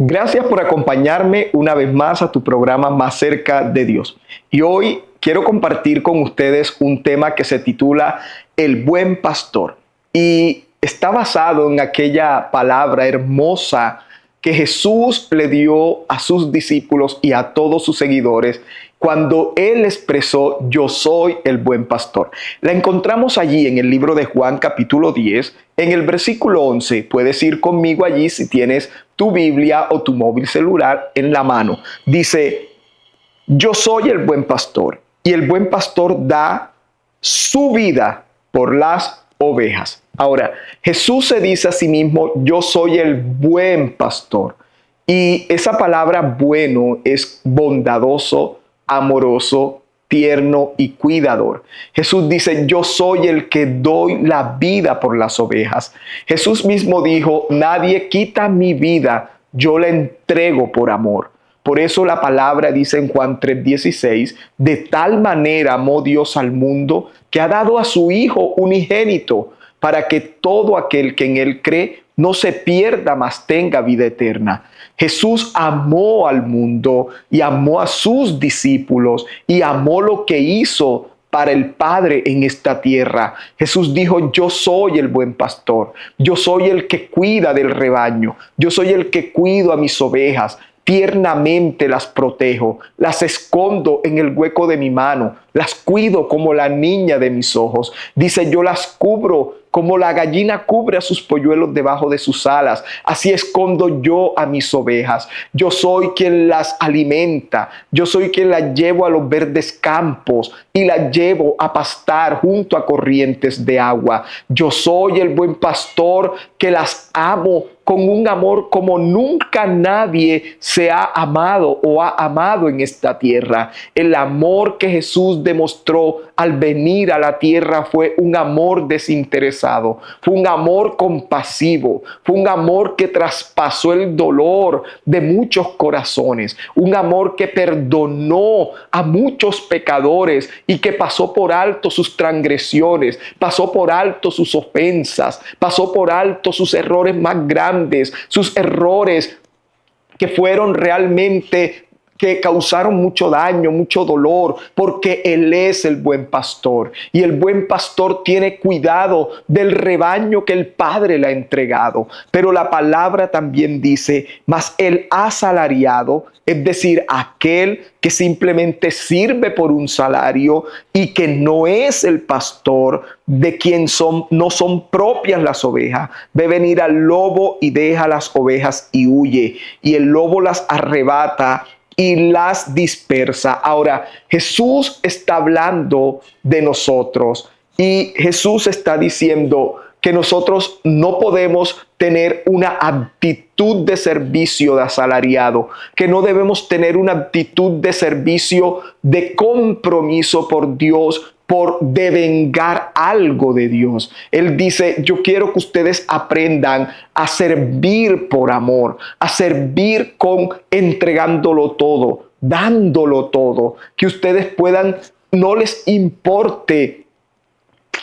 Gracias por acompañarme una vez más a tu programa Más cerca de Dios. Y hoy quiero compartir con ustedes un tema que se titula El buen pastor. Y está basado en aquella palabra hermosa que Jesús le dio a sus discípulos y a todos sus seguidores cuando Él expresó: yo soy el buen pastor. La encontramos allí en el libro de Juan capítulo 10, en el versículo 11. Puedes ir conmigo allí si tienes tu Biblia o tu móvil celular en la mano. Dice: yo soy el buen pastor y el buen pastor da su vida por las ovejas. Ahora, Jesús se dice a sí mismo: yo soy el buen pastor. Y esa palabra bueno es bondadoso, amoroso, tierno y cuidador. Jesús dice: yo soy el que doy la vida por las ovejas. Jesús mismo dijo: nadie quita mi vida, yo la entrego por amor. Por eso la palabra dice en Juan 3:16: de tal manera amó Dios al mundo que ha dado a su Hijo unigénito, para que todo aquel que en Él cree no se pierda, mas tenga vida eterna. Jesús amó al mundo y amó a sus discípulos y amó lo que hizo para el Padre en esta tierra. Jesús dijo: yo soy el buen pastor, yo soy el que cuida del rebaño, yo soy el que cuido a mis ovejas. Tiernamente las protejo, las escondo en el hueco de mi mano, las cuido como la niña de mis ojos. Dice: yo las cubro como la gallina cubre a sus polluelos debajo de sus alas. Así escondo yo a mis ovejas. Yo soy quien las alimenta. Yo soy quien las llevo a los verdes campos y las llevo a pastar junto a corrientes de agua. Yo soy el buen pastor que las amo con un amor como nunca nadie se ha amado o ha amado en esta tierra. El amor que Jesús demostró al venir a la tierra fue un amor desinteresado, fue un amor compasivo, fue un amor que traspasó el dolor de muchos corazones, un amor que perdonó a muchos pecadores y que pasó por alto sus transgresiones, pasó por alto sus ofensas, pasó por alto sus errores más grandes, sus errores que fueron realmente, que causaron mucho daño, mucho dolor, porque Él es el buen pastor. Y el buen pastor tiene cuidado del rebaño que el Padre le ha entregado. Pero la palabra también dice: mas el asalariado, es decir, aquel que simplemente sirve por un salario y que no es el pastor, de quien no son propias las ovejas, ve venir al lobo y deja las ovejas y huye. Y el lobo las arrebata y las dispersa. Ahora, Jesús está hablando de nosotros y Jesús está diciendo que nosotros no podemos tener una actitud de servicio de asalariado, que no debemos tener una actitud de servicio de compromiso por Dios, por devengar algo de Dios. Él dice: yo quiero que ustedes aprendan a servir por amor, a servir con entregándolo todo, dándolo todo, que ustedes puedan, no les importe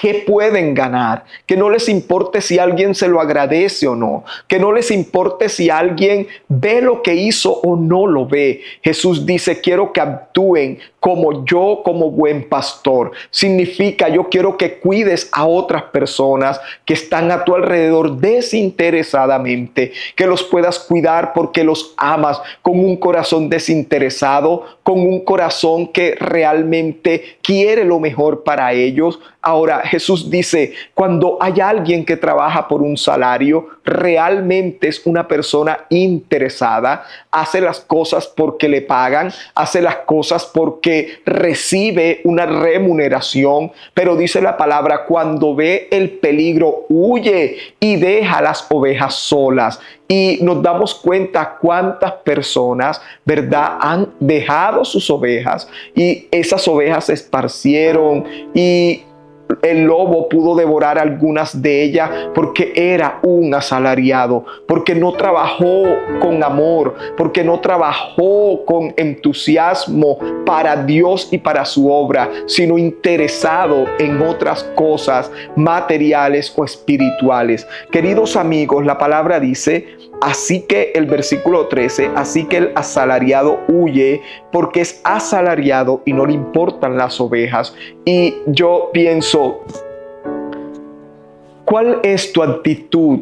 qué pueden ganar, que no les importe si alguien se lo agradece o no, que no les importe si alguien ve lo que hizo o no lo ve. Jesús dice: quiero que actúen como yo, como buen pastor. Significa: yo quiero que cuides a otras personas que están a tu alrededor desinteresadamente, que los puedas cuidar porque los amas con un corazón desinteresado, con un corazón que realmente quiere lo mejor para ellos. Ahora, Jesús dice: cuando hay alguien que trabaja por un salario, realmente es una persona interesada, hace las cosas porque le pagan, hace las cosas porque recibe una remuneración, pero dice la palabra: cuando ve el peligro, huye y deja las ovejas solas. Y nos damos cuenta cuántas personas, ¿verdad?, han dejado sus ovejas y esas ovejas se esparcieron y el lobo pudo devorar algunas de ellas porque era un asalariado, porque no trabajó con amor, porque no trabajó con entusiasmo para Dios y para su obra, sino interesado en otras cosas materiales o espirituales. Queridos amigos, la palabra dice, así que el versículo 13, así que el asalariado huye porque es asalariado y no le importan las ovejas. Y yo pienso, ¿cuál es tu actitud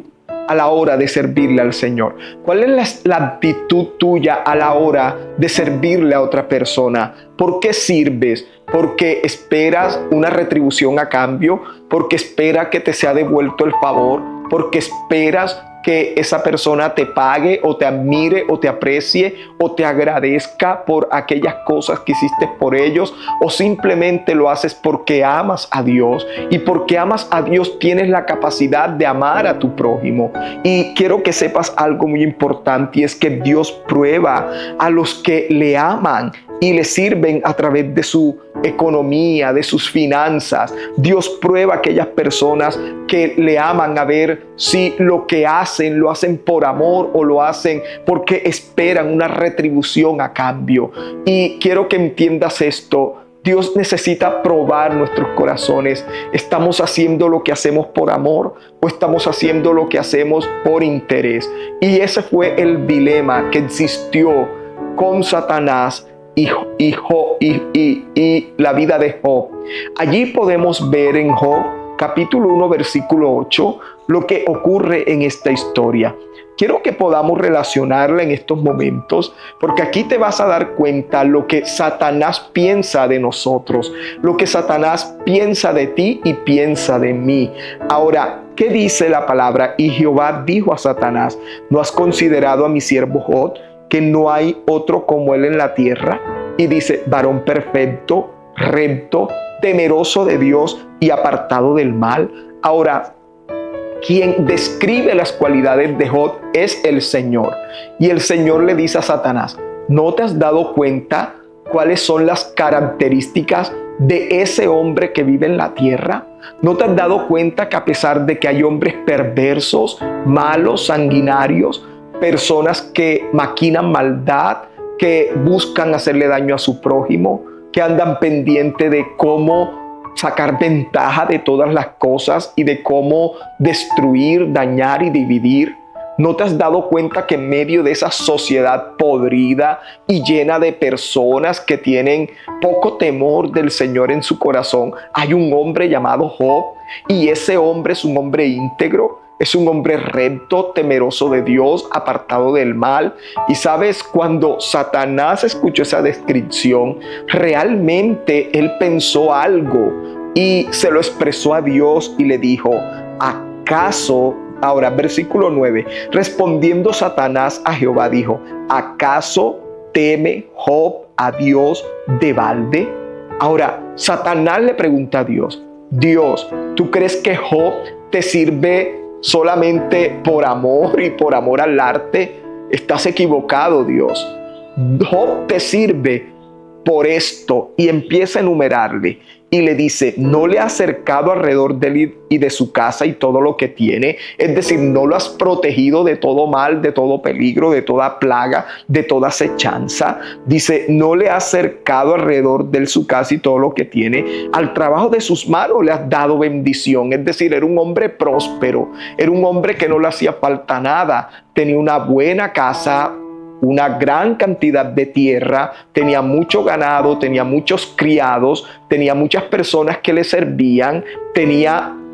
a la hora de servirle al Señor? ¿Cuál es la actitud tuya a la hora de servirle a otra persona? ¿Por qué sirves? ¿Porque esperas una retribución a cambio? ¿Porque esperas que te sea devuelto el favor? ¿Porque esperas que esa persona te pague o te admire o te aprecie o te agradezca por aquellas cosas que hiciste por ellos? ¿O simplemente lo haces porque amas a Dios? Y porque amas a Dios tienes la capacidad de amar a tu prójimo. Y quiero que sepas algo muy importante, y es que Dios prueba a los que le aman y le sirven a través de su economía, de sus finanzas. Dios prueba a aquellas personas que le aman a ver si lo que hacen lo hacen por amor o lo hacen porque esperan una retribución a cambio. Y quiero que entiendas esto. Dios necesita probar nuestros corazones. ¿Estamos haciendo lo que hacemos por amor o estamos haciendo lo que hacemos por interés? Y ese fue el dilema que existió con Satanás y la vida de Job. Allí podemos ver en Job capítulo 1 versículo 8 lo que ocurre en esta historia. Quiero que podamos relacionarla en estos momentos, porque aquí te vas a dar cuenta lo que Satanás piensa de nosotros, lo que Satanás piensa de ti y piensa de mí. Ahora, ¿qué dice la palabra? Y Jehová dijo a Satanás, ¿no has considerado a mi siervo Job, que no hay otro como él en la tierra? Y dice, varón perfecto, recto, temeroso de Dios y apartado del mal. Ahora, quien describe las cualidades de Job es el Señor. Y el Señor le dice a Satanás, ¿no te has dado cuenta cuáles son las características de ese hombre que vive en la tierra? ¿No te has dado cuenta que a pesar de que hay hombres perversos, malos, sanguinarios, personas que maquinan maldad, que buscan hacerle daño a su prójimo, que andan pendiente de cómo sacar ventaja de todas las cosas y de cómo destruir, dañar y dividir? ¿No te has dado cuenta que en medio de esa sociedad podrida y llena de personas que tienen poco temor del Señor en su corazón, hay un hombre llamado Job? Y ese hombre es un hombre íntegro, es un hombre recto, temeroso de Dios, apartado del mal. Y sabes, cuando Satanás escuchó esa descripción, realmente él pensó algo y se lo expresó a Dios y le dijo, ¿acaso? Ahora, versículo 9, respondiendo Satanás a Jehová dijo, ¿acaso teme Job a Dios de balde? Ahora, Satanás le pregunta a Dios, Dios, ¿tú crees que Job te sirve solamente por amor y por amor al arte? Estás equivocado, Dios. Job te sirve por esto, y empieza a enumerarle y le dice, ¿no le has cercado alrededor de él y de su casa y todo lo que tiene? Es decir, ¿no lo has protegido de todo mal, de todo peligro, de toda plaga, de toda acechanza? Dice, ¿no le has cercado alrededor de él su casa y todo lo que tiene? Al trabajo de sus manos le has dado bendición. Es decir, era un hombre próspero, era un hombre que no le hacía falta nada, tenía una buena casa, una gran cantidad de tierra, tenía mucho ganado, tenía muchos criados, tenía muchas personas que le servían,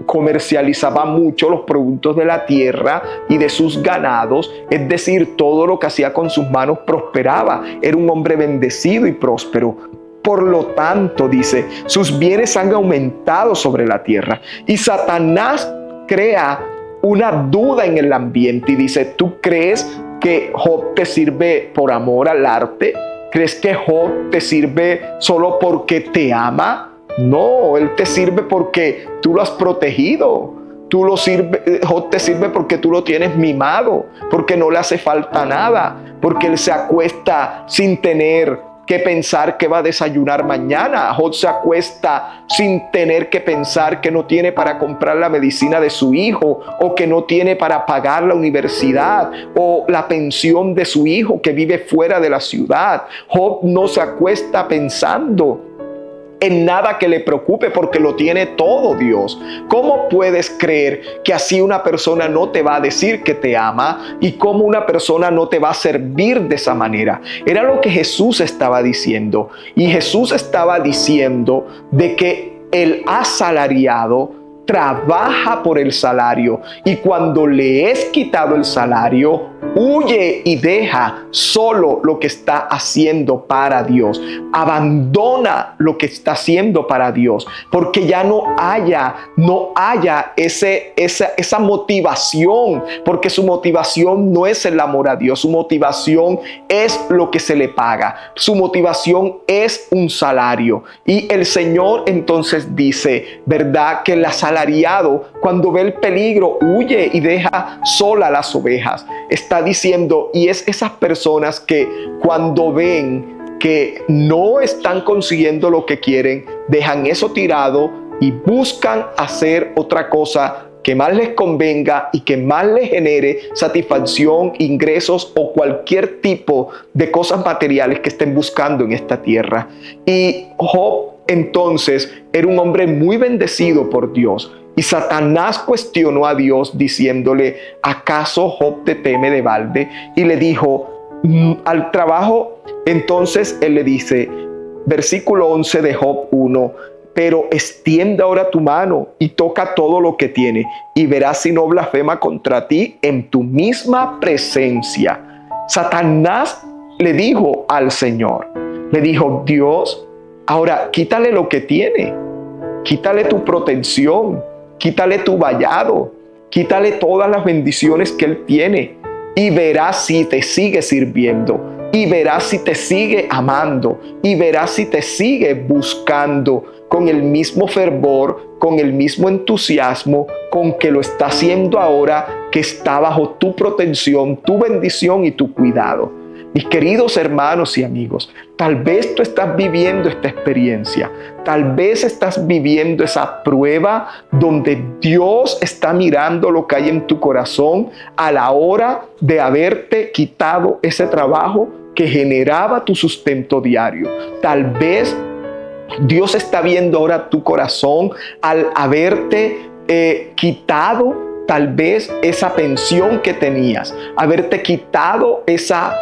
comercializaba mucho los productos de la tierra y de sus ganados, es decir, todo lo que hacía con sus manos prosperaba. Era un hombre bendecido y próspero. Por lo tanto, dice, sus bienes han aumentado sobre la tierra. Y Satanás crea una duda en el ambiente y dice, ¿tú crees que Job te sirve por amor al arte? ¿Crees que Job te sirve solo porque te ama? No, él te sirve porque tú lo has protegido. Job te sirve porque tú lo tienes mimado, porque no le hace falta nada, porque él se acuesta sin tener que pensar que va a desayunar mañana. Job se acuesta sin tener que pensar que no tiene para comprar la medicina de su hijo, o que no tiene para pagar la universidad o la pensión de su hijo que vive fuera de la ciudad. Job no se acuesta pensando en nada que le preocupe, porque lo tiene todo Dios. ¿Cómo puedes creer que así una persona no te va a decir que te ama, y cómo una persona no te va a servir de esa manera? Era lo que Jesús estaba diciendo. Y Jesús estaba diciendo de que el asalariado trabaja por el salario, y cuando le es quitado el salario, huye y deja solo lo que está haciendo para Dios. Abandona lo que está haciendo para Dios, porque ya no haya esa motivación, porque su motivación no es el amor a Dios. Su motivación es lo que se le paga. Su motivación es un salario. Y el Señor entonces dice, ¿verdad?, que el asalariado, cuando ve el peligro, huye y deja sola las ovejas. Está diciendo, y es esas personas que cuando ven que no están consiguiendo lo que quieren, dejan eso tirado y buscan hacer otra cosa que más les convenga y que más les genere satisfacción, ingresos o cualquier tipo de cosas materiales que estén buscando en esta tierra. Y Job entonces era un hombre muy bendecido por Dios. Y Satanás cuestionó a Dios diciéndole, ¿acaso Job te teme de balde? Y le dijo, al trabajo. Entonces él le dice, versículo 11 de Job 1, pero extiende ahora tu mano y toca todo lo que tiene, y verás si no blasfema contra ti en tu misma presencia. Satanás le dijo al Señor, le dijo, Dios, ahora quítale lo que tiene, quítale tu protección, quítale tu vallado, quítale todas las bendiciones que él tiene, y verás si te sigue sirviendo, y verás si te sigue amando, y verás si te sigue buscando con el mismo fervor, con el mismo entusiasmo con que lo está haciendo ahora, que está bajo tu protección, tu bendición y tu cuidado. Mis queridos hermanos y amigos, tal vez tú estás viviendo esta experiencia, tal vez estás viviendo esa prueba donde Dios está mirando lo que hay en tu corazón a la hora de haberte quitado ese trabajo que generaba tu sustento diario. Tal vez Dios está viendo ahora tu corazón al haberte quitado tal vez esa pensión que tenías, haberte quitado esa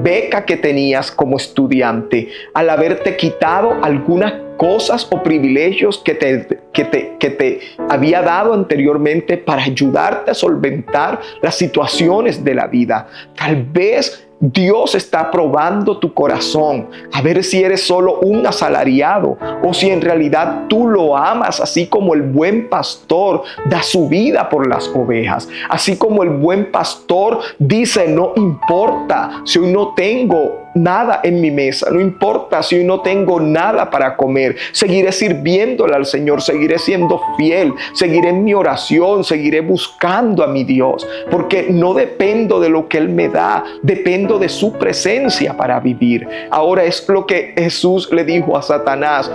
beca que tenías como estudiante, al haberte quitado algunas cosas o privilegios que te había dado anteriormente para ayudarte a solventar las situaciones de la vida. Tal vez Dios está probando tu corazón a ver si eres solo un asalariado o si en realidad tú lo amas, así como el buen pastor da su vida por las ovejas, así como el buen pastor dice, no importa si hoy no tengo nada en mi mesa, no importa si hoy no tengo nada para comer, seguiré sirviéndole al Señor, seguiré siendo fiel, seguiré en mi oración, seguiré buscando a mi Dios, porque no dependo de lo que Él me da, dependo de su presencia para vivir. Ahora es lo que Jesús le dijo a Satanás.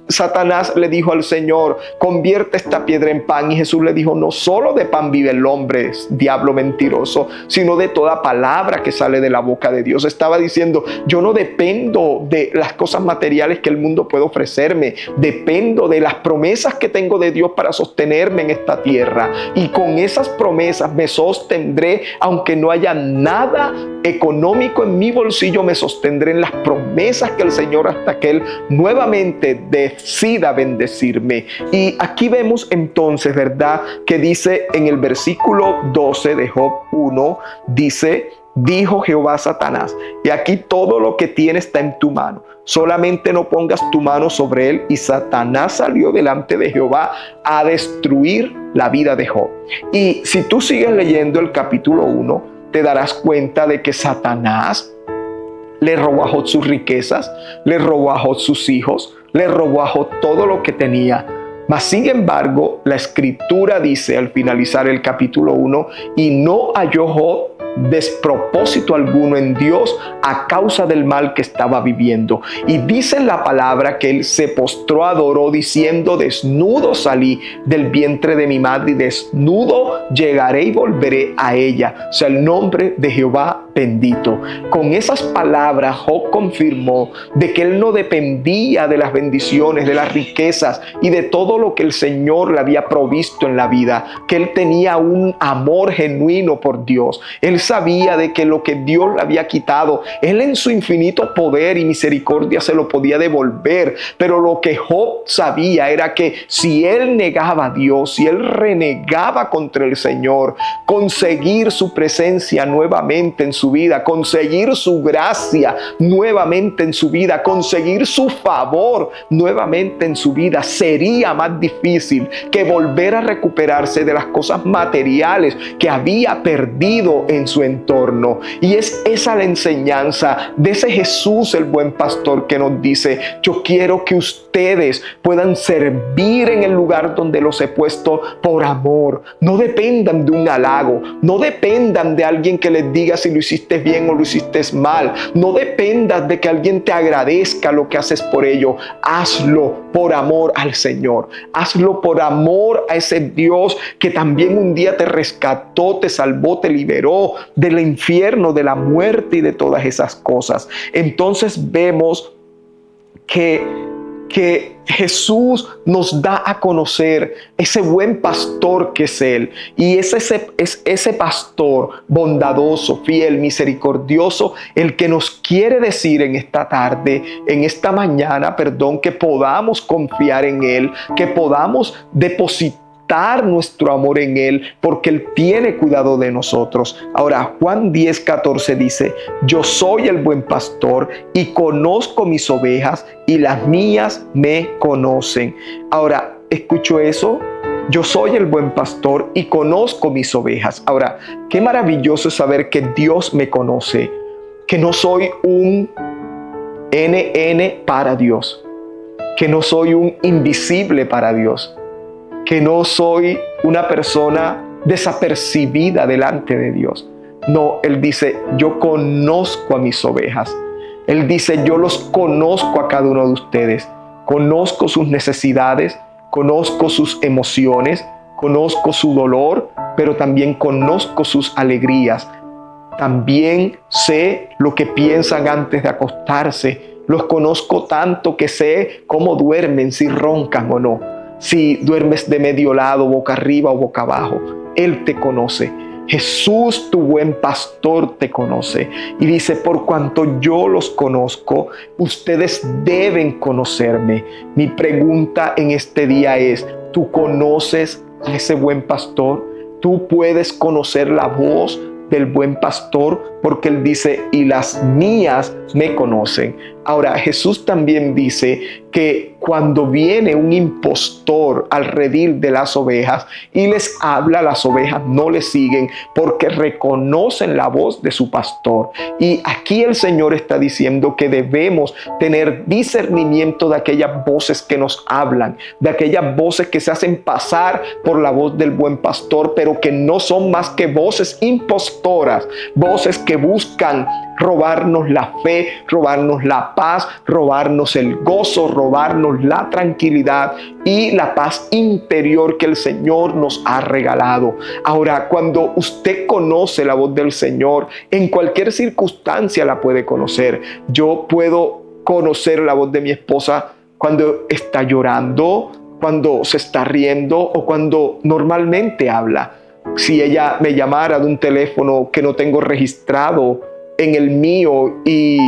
Satanás le dijo al Señor, convierte esta piedra en pan. Y Jesús le dijo, no solo de pan vive el hombre, diablo mentiroso, sino de toda palabra que sale de la boca de Dios. Estaba diciendo, yo no dependo de las cosas materiales que el mundo puede ofrecerme, dependo de las promesas que tengo de Dios para sostenerme en esta tierra. Y con esas promesas me sostendré, aunque no haya nada económico en mi bolsillo, me sostendré en las promesas que el Señor, hasta que Él nuevamente decida bendecirme. Y aquí vemos entonces, ¿verdad?, que dice en el versículo 12 de Job 1, dice, dijo Jehová a Satanás, y aquí todo lo que tienes está en tu mano, solamente no pongas tu mano sobre él. Y Satanás salió delante de Jehová a destruir la vida de Job. Y si tú sigues leyendo el capítulo 1, te darás cuenta de que Satanás le robó a Job sus riquezas, le robó a Job sus hijos, le robó a Job todo lo que tenía. Mas sin embargo, la escritura dice al finalizar el capítulo 1, y no halló Job despropósito alguno en Dios a causa del mal que estaba viviendo. Y dice en la palabra que él se postró, adoró, diciendo: desnudo salí del vientre de mi madre y desnudo llegaré y volveré a ella. O sea, el nombre de Jehová bendito. Con esas palabras Job confirmó de que él no dependía de las bendiciones, de las riquezas y de todo lo que el Señor le había provisto en la vida, que él tenía un amor genuino por Dios. Él sabía de que lo que Dios le había quitado, él en su infinito poder y misericordia se lo podía devolver. Pero lo que Job sabía era que si él negaba a Dios, si él renegaba contra el Señor, conseguir su presencia nuevamente en su vida, conseguir su gracia nuevamente en su vida, conseguir su favor nuevamente en su vida, sería más difícil que volver a recuperarse de las cosas materiales que había perdido en su entorno. Y es esa la enseñanza de ese Jesús, el buen pastor, que nos dice: yo quiero que ustedes puedan servir en el lugar donde los he puesto por amor. No dependan de un halago, no dependan de alguien que les diga si lo hiciste bien o lo hiciste mal. No dependas de que alguien te agradezca lo que haces por ello. Hazlo por amor al Señor. Hazlo por amor a ese Dios que también un día te rescató, te salvó, te liberó del infierno, de la muerte y de todas esas cosas. Entonces vemos que Jesús nos da a conocer ese buen pastor que es Él. Y es ese pastor bondadoso, fiel, misericordioso, el que nos quiere decir en esta tarde, en esta mañana, que podamos confiar en Él, que podamos depositar nuestro amor en Él, porque Él tiene cuidado de nosotros. Ahora, Juan 10:14 dice: yo soy el buen pastor y conozco mis ovejas y las mías me conocen. Ahora, escucho eso: yo soy el buen pastor y conozco mis ovejas. Ahora, qué maravilloso es saber que Dios me conoce, que no soy un NN para Dios, que no soy un invisible para Dios, que no soy una persona desapercibida delante de Dios. No, Él dice: yo conozco a mis ovejas. Él dice: yo los conozco a cada uno de ustedes. Conozco sus necesidades, conozco sus emociones, conozco su dolor, pero también conozco sus alegrías. También sé lo que piensan antes de acostarse. Los conozco tanto que sé cómo duermen, si roncan o no, si duermes de medio lado, boca arriba o boca abajo. Él te conoce. Jesús, tu buen pastor, te conoce. Y dice: por cuanto yo los conozco, ustedes deben conocerme. Mi pregunta en este día es: ¿tú conoces a ese buen pastor? ¿Tú puedes conocer la voz del buen pastor? Porque Él dice: y las mías me conocen. Ahora, Jesús también dice que cuando viene un impostor al redil de las ovejas y les habla, las ovejas no le siguen porque reconocen la voz de su pastor. Y aquí el Señor está diciendo que debemos tener discernimiento de aquellas voces que nos hablan, de aquellas voces que se hacen pasar por la voz del buen pastor, pero que no son más que voces impostoras, voces que buscan robarnos la fe, robarnos la paz, robarnos el gozo, robarnos la tranquilidad y la paz interior que el Señor nos ha regalado. Ahora, cuando usted conoce la voz del Señor, en cualquier circunstancia la puede conocer. Yo puedo conocer la voz de mi esposa cuando está llorando, cuando se está riendo o cuando normalmente habla. Si ella me llamara de un teléfono que no tengo registrado en el mío y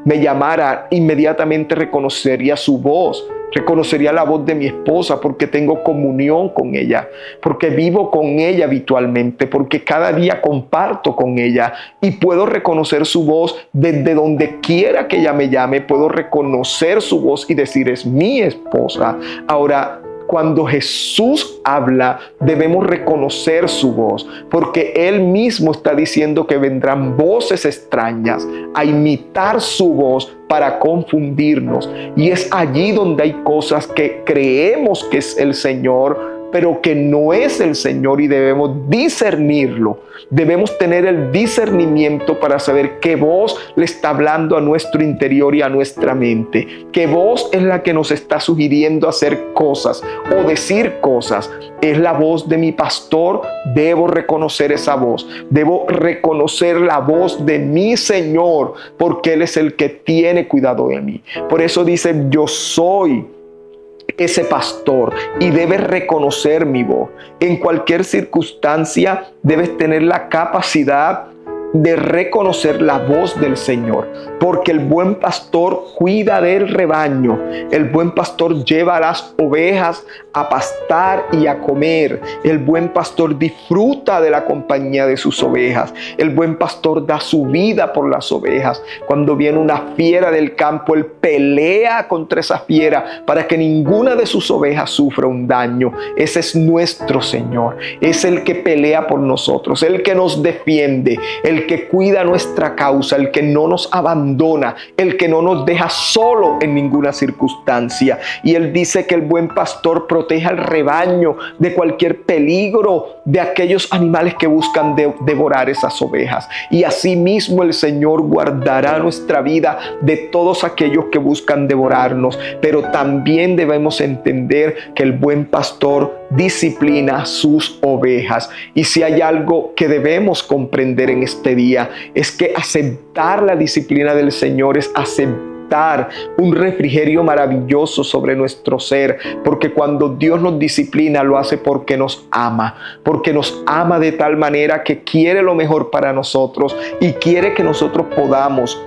me llamara, inmediatamente reconocería su voz, reconocería la voz de mi esposa, porque tengo comunión con ella, porque vivo con ella habitualmente, porque cada día comparto con ella y puedo reconocer su voz desde donde quiera que ella me llame. Puedo reconocer su voz y decir: es mi esposa. Ahora, cuando Jesús habla, debemos reconocer su voz, porque Él mismo está diciendo que vendrán voces extrañas a imitar su voz para confundirnos. Y es allí donde hay cosas que creemos que es el Señor, pero que no es el Señor, y debemos discernirlo. Debemos tener el discernimiento para saber qué voz le está hablando a nuestro interior y a nuestra mente. Qué voz es la que nos está sugiriendo hacer cosas o decir cosas. Es la voz de mi pastor. Debo reconocer esa voz. Debo reconocer la voz de mi Señor, porque Él es el que tiene cuidado de mí. Por eso dice: yo soy ese pastor, y debes reconocer mi voz. En cualquier circunstancia debes tener la capacidad de reconocer la voz del Señor, porque el buen pastor cuida del rebaño. El buen pastor lleva a las ovejas a pastar y a comer. El buen pastor disfruta de la compañía de sus ovejas. El buen pastor da su vida por las ovejas. Cuando viene una fiera del campo, él pelea contra esa fiera para que ninguna de sus ovejas sufra un daño. Ese es nuestro Señor. Es el que pelea por nosotros, el que nos defiende, el que cuida nuestra causa, el que no nos abandona, el que no nos deja solo en ninguna circunstancia. Y Él dice que el buen pastor protege al rebaño de cualquier peligro, de aquellos animales que buscan devorar esas ovejas. Y asimismo el Señor guardará nuestra vida de todos aquellos que buscan devorarnos. Pero también debemos entender que el buen pastor disciplina sus ovejas. Y si hay algo que debemos comprender en este día, es que aceptar la disciplina del Señor es aceptar un refrigerio maravilloso sobre nuestro ser, porque cuando Dios nos disciplina lo hace porque nos ama de tal manera que quiere lo mejor para nosotros y quiere que nosotros podamos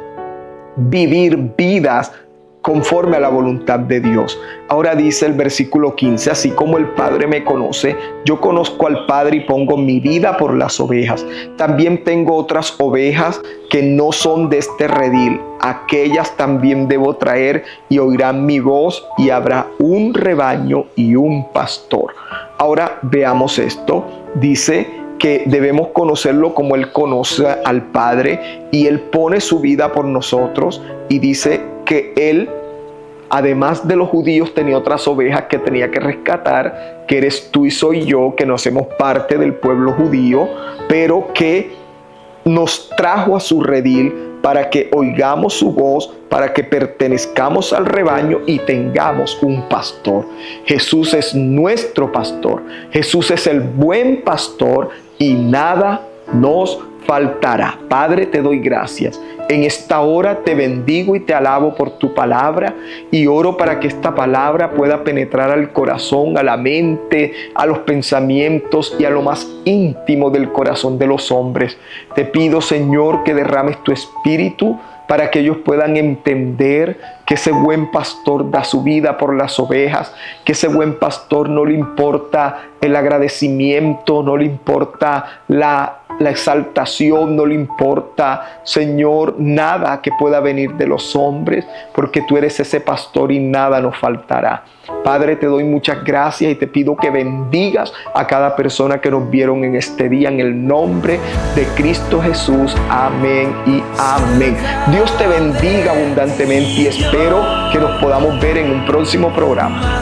vivir vidas conforme a la voluntad de Dios. Ahora dice el versículo 15: así como el Padre me conoce, yo conozco al Padre y pongo mi vida por las ovejas. También tengo otras ovejas que no son de este redil. Aquellas también debo traer, y oirán mi voz, y habrá un rebaño y un pastor. Ahora veamos esto. Dice que debemos conocerlo como Él conoce al Padre, y Él pone su vida por nosotros. Y dice que Él, además de los judíos, tenía otras ovejas que tenía que rescatar, que eres tú y soy yo, que no hacemos parte del pueblo judío, pero que nos trajo a su redil para que oigamos su voz, para que pertenezcamos al rebaño y tengamos un pastor. Jesús es nuestro pastor. Jesús es el buen pastor y nada nos faltará. Padre, te doy gracias. En esta hora te bendigo y te alabo por tu palabra, y oro para que esta palabra pueda penetrar al corazón, a la mente, a los pensamientos y a lo más íntimo del corazón de los hombres. Te pido, Señor, que derrames tu espíritu para que ellos puedan entender que ese buen pastor da su vida por las ovejas, que ese buen pastor no le importa el agradecimiento, no le importa la exaltación, no le importa, Señor, nada que pueda venir de los hombres, porque tú eres ese pastor y nada nos faltará. Padre, te doy muchas gracias y te pido que bendigas a cada persona que nos vieron en este día, en el nombre de Cristo Jesús. Amén y amén. Dios te bendiga abundantemente y espero que nos podamos ver en un próximo programa.